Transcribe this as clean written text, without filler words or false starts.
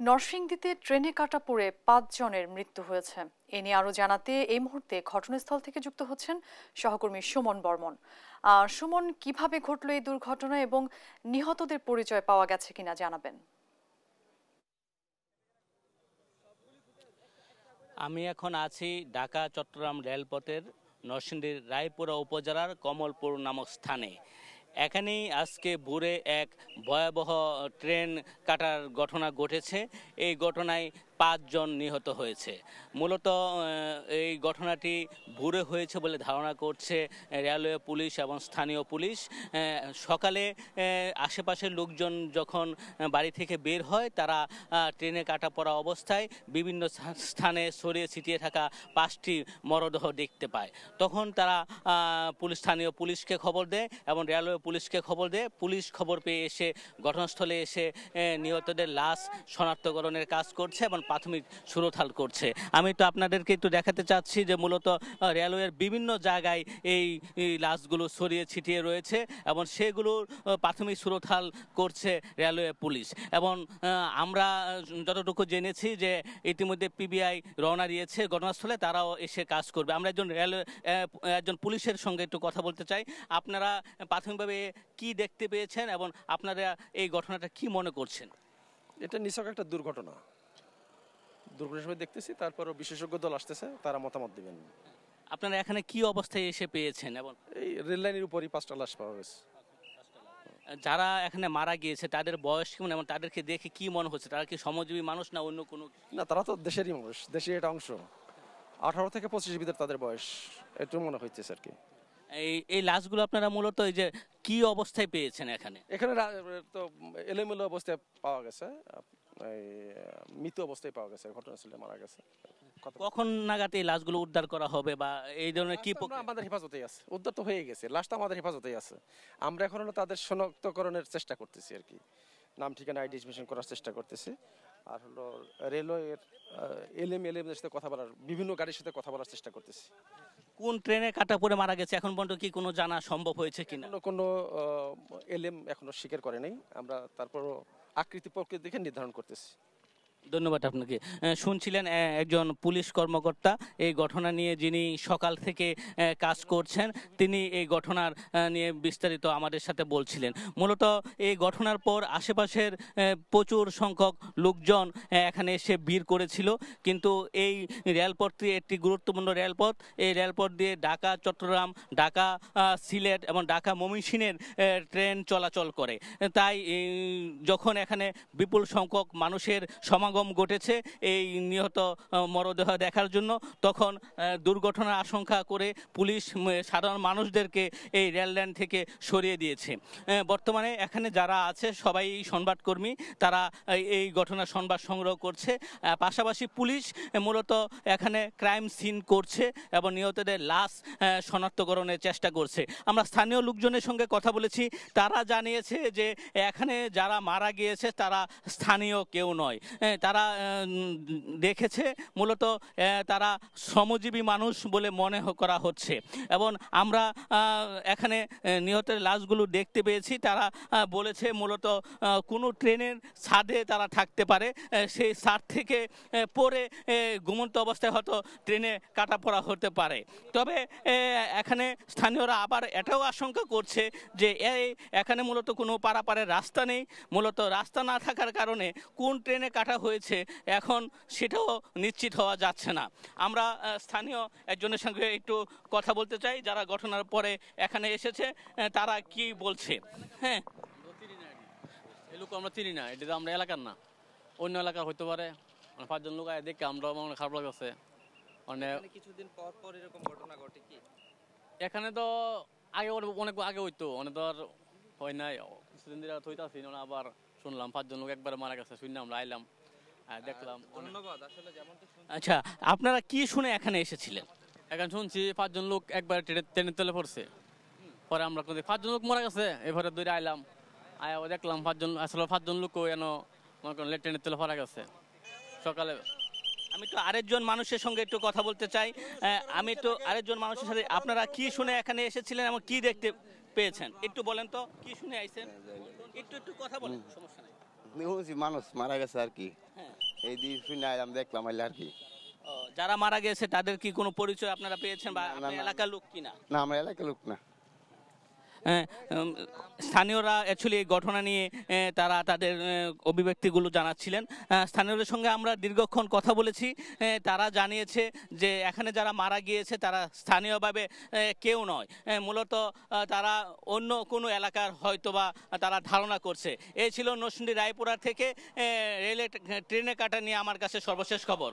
নরসিংদীতে ট্রেনে কাটা পড়ে ৫ জনের মৃত্যু হয়েছে। এ নিয়ে আরো জানাতে এই মুহূর্তে ঘটনাস্থল থেকে যুক্ত হচ্ছেন সহকর্মী সুমন বর্মন। সুমন, কিভাবে ঘটল এই দুর্ঘটনা এবং নিহতদের পরিচয় পাওয়া গেছে কিনা জানাবেন। আমি এখন আছি ঢাকা চট্টগ্রাম রেলপথের নরসিংদীর রায়পুরা উপজেলার কমলপুর নামক স্থানে। এখানেই আজকে ভোরে এক ভয়াবহ ট্রেন কাটার ঘটনা ঘটেছে। এই ঘটনায় ৫ জন নিহত হয়েছে। মূলত এই ঘটনাটি ভোরে হয়েছে বলে ধারণা করছে রেলওয়ে পুলিশ এবং স্থানীয় পুলিশ। সকালে আশেপাশের লোকজন যখন বাড়ি থেকে বের হয় তারা ট্রেনে কাটা পড়া অবস্থায় বিভিন্ন স্থানে ছড়িয়ে ছিটিয়ে থাকা ৫টি মরদেহ দেখতে পায়। তখন তারা স্থানীয় পুলিশকে খবর দেয় এবং রেলওয়ে পুলিশকে খবর দেয়। পুলিশ খবর পেয়ে এসে ঘটনাস্থলে এসে নিহতদের লাশ শনাক্তকরণের কাজ করছে এবং প্রাথমিক সুরতাল করছে। আমি তো আপনাদেরকে একটু দেখাতে চাচ্ছি যে মূলত রেলওয়ের বিভিন্ন জায়গায় এই লাশগুলো ছড়িয়ে ছিটিয়ে রয়েছে এবং সেগুলোর প্রাথমিক সুরতাল করছে রেলওয়ে পুলিশ। এবং আমরা যতটুকু জেনেছি যে ইতিমধ্যে পিবিআই রওনা দিয়েছে ঘটনাস্থলে, তারাও এসে কাজ করবে। আমরা একজন পুলিশের সঙ্গে একটু কথা বলতে চাই। আপনারা প্রাথমিকভাবে কি দেখতে পেয়েছেন এবং আপনারা এই ঘটনাটা কি মনে করছেন? এটা নিছক একটা দুর্ঘটনা হিসেবে দেখতেছি। তারপরও বিশেষজ্ঞ দল আসতেছে, তারা মতামত দিবেন। আপনারা এখানে কি অবস্থায় এসে পেয়েছেন? এবং এই রেল লাইনের উপরই 5টা লাশ পাওয়া গেছে। যারা এখানে মারা গিয়েছে তাদের বয়স কেমন এবং তাদেরকে দেখে কি মনে হচ্ছে? তারা কি শ্রমজীবী মানুষ না অন্য কোনো? না, তারা তো দেশেরই মানুষ, দেশের একটা অংশ। 18 থেকে 25 ভিতর তাদের বয়স, একটু মনে হচ্ছে আর কি। এই লাশগুলো আপনারা মূলত এই যে কি অবস্থায় পেয়েছেন? এখানে তো এলোমেলো অবস্থায় পাওয়া গেছে, মৃত অবস্থায় পাওয়া গেছে, ঘটনাস্থলে মারা গেছে। কখন নাগাদ এই লাশগুলো উদ্ধার করা হবে বা এই ধরনের কি? আমাদের হেফাজতেই আছে, উদ্ধার তো হয়ে গেছে, লাশটা আমাদের হেফাজতেই আছে। আমরা এখন হলো তাদের শনাক্তকরণের চেষ্টা করতেছি আর কি, নাম ঠিকানা আইডেন্টিফিকেশন করার চেষ্টা করতেছি। আর হলো রেলওয়ের এলএমদের সাথে কথা বলার, বিভিন্ন গাড়ির সাথে কথা বলার চেষ্টা করতেছি। কোন ট্রেনে কাটা পড়ে মারা গেছে এখন পর্যন্ত কি কোনো জানা সম্ভব হয়েছে কিনা? কোনো এলএম এখনো স্বীকার করে নাই। আমরা তারপরও প্রকৃতি দেখে নির্ধারণ করতেছি। ধন্যবাদ আপনাকে। শুনছিলেন একজন পুলিশ কর্মকর্তা এই ঘটনা নিয়ে, যিনি সকাল থেকে কাজ করছেন, তিনি এই ঘটনার নিয়ে বিস্তারিত আমাদের সাথে বলছিলেন। মূলত এই ঘটনার পর আশেপাশের প্রচুর সংখ্যক লোকজন এখানে এসে ভিড় করেছিল, কিন্তু এই রেলপথটি একটি গুরুত্বপূর্ণ রেলপথ। এই রেলপথ দিয়ে ঢাকা চট্টগ্রাম, ঢাকা সিলেট এবং ঢাকা ময়মনসিংহের ট্রেন চলাচল করে। তাই যখন এখানে বিপুল সংখ্যক মানুষের সমাগম ঘটেছে এই নিহত মরদেহ দেখার জন্য, তখন দুর্ঘটনার আশঙ্কা করে পুলিশ সাধারণ মানুষদেরকে এই রেল লাইন থেকে সরিয়ে দিয়েছে। বর্তমানে এখানে যারা আছে সবাই সংবাদকর্মী, তারা এই ঘটনার সংবাদ সংগ্রহ করছে। পাশাপাশি পুলিশ মূলত এখানে ক্রাইম সিন করছে এবং নিহতদের লাশ শনাক্তকরণের চেষ্টা করছে। আমরা স্থানীয় লোকজনের সঙ্গে কথা বলেছি, তারা জানিয়েছে যে এখানে যারা মারা গিয়েছে তারা স্থানীয় কেউ নয়। তারা দেখেছে মূলত তারা শ্রমজীবী মানুষ বলে মনে করা হচ্ছে। এবং আমরা এখানে নিহতের লাশগুলো দেখতে পেয়েছি। তারা বলেছে মূলত কোনো ট্রেনের ছাদে তারা থাকতে পারে, সেই ছাদ থেকে পড়ে ঘুমন্ত অবস্থায় হয়তো ট্রেনে কাটা পড়া হতে পারে। তবে এখানে স্থানীয়রা আবার এটাও আশঙ্কা করছে যে এখানে মূলত কোনো পারাপারের রাস্তা নেই। মূলত রাস্তা না থাকার কারণে কোন ট্রেনে কাটা হয়েছে এখন সেটাও নিশ্চিত হওয়া যাচ্ছে না। আমরা স্থানীয় একজনের সঙ্গে একটু কথা বলতে চাই, যারা ঘটনার পরে এখানে এসেছে, তারা কি বলছে। হ্যাঁ, এই লোক আমরা চিনি না, এটা তো আমরা এলাকার না, অন্য এলাকার হইতে পারে। 5 জন লোক আয় দেখে আমরা খারাপ লাগছে। কিছুদিন পর পর এরকম ঘটনা ঘটে কি? এখানে তো আগে অনেক আগে হইতো, অনেক তো আর হয় নাই, কিছুদিন ধরে হইতাছি। আবার শুনলাম 5 জন লোক একবারে মারা গেছে, শুনলাম, আমরা আইলাম, দেখলাম। ধন্যবাদ। আসলে যেমনটা আচ্ছা, আপনারা কি শুনে এখানে এসেছিলেন? এখন শুনছি 5 জন লোক একবার ট্রেনের তলে পড়ছে। পরে আমরা 5 জন লোক মারা গেছে, এবারে দূরে আইলাম, দেখলাম 5 জন, আসলে 5 জন লোক ট্রেনের তলে পড়া গেছে সকালে। আমি তো আরেকজন মানুষের সঙ্গে একটু কথা বলতে চাই। মানুষের সাথে আপনারা কি শুনে এখানে এসেছিলেন এবং কি দেখতে পেয়েছেন একটু বলেন তো, কি শুনে আইছেন? একটু কথা বলেন, সমস্যা নেই। মানুষ মারা গেছে আর কি। হ্যাঁ, এই দিয়ে শুনে আইলাম, দেখলাম আইলে আর কি। যারা মারা গেছে তাদের কি কোনো পরিচয় আপনারা পেয়েছেন বা আপনি এলাকার লোক কিনা? না, আমরা এলাকার লোক না। স্থানীয়রা অ্যাকচুয়ালি এই ঘটনা নিয়ে তারা তাদের অভিব্যক্তিগুলো জানাচ্ছিলেন। স্থানীয়দের সঙ্গে আমরা দীর্ঘক্ষণ কথা বলেছি। তারা জানিয়েছে যে এখানে যারা মারা গিয়েছে তারা স্থানীয়ভাবে কেউ নয়, মূলত তারা অন্য কোনো এলাকার হয়তোবা তারা ধারণা করছে। এই ছিল নরসিংদী রায়পুরা থেকে রেলে ট্রেনে কাটা নিয়ে আমার কাছে সর্বশেষ খবর।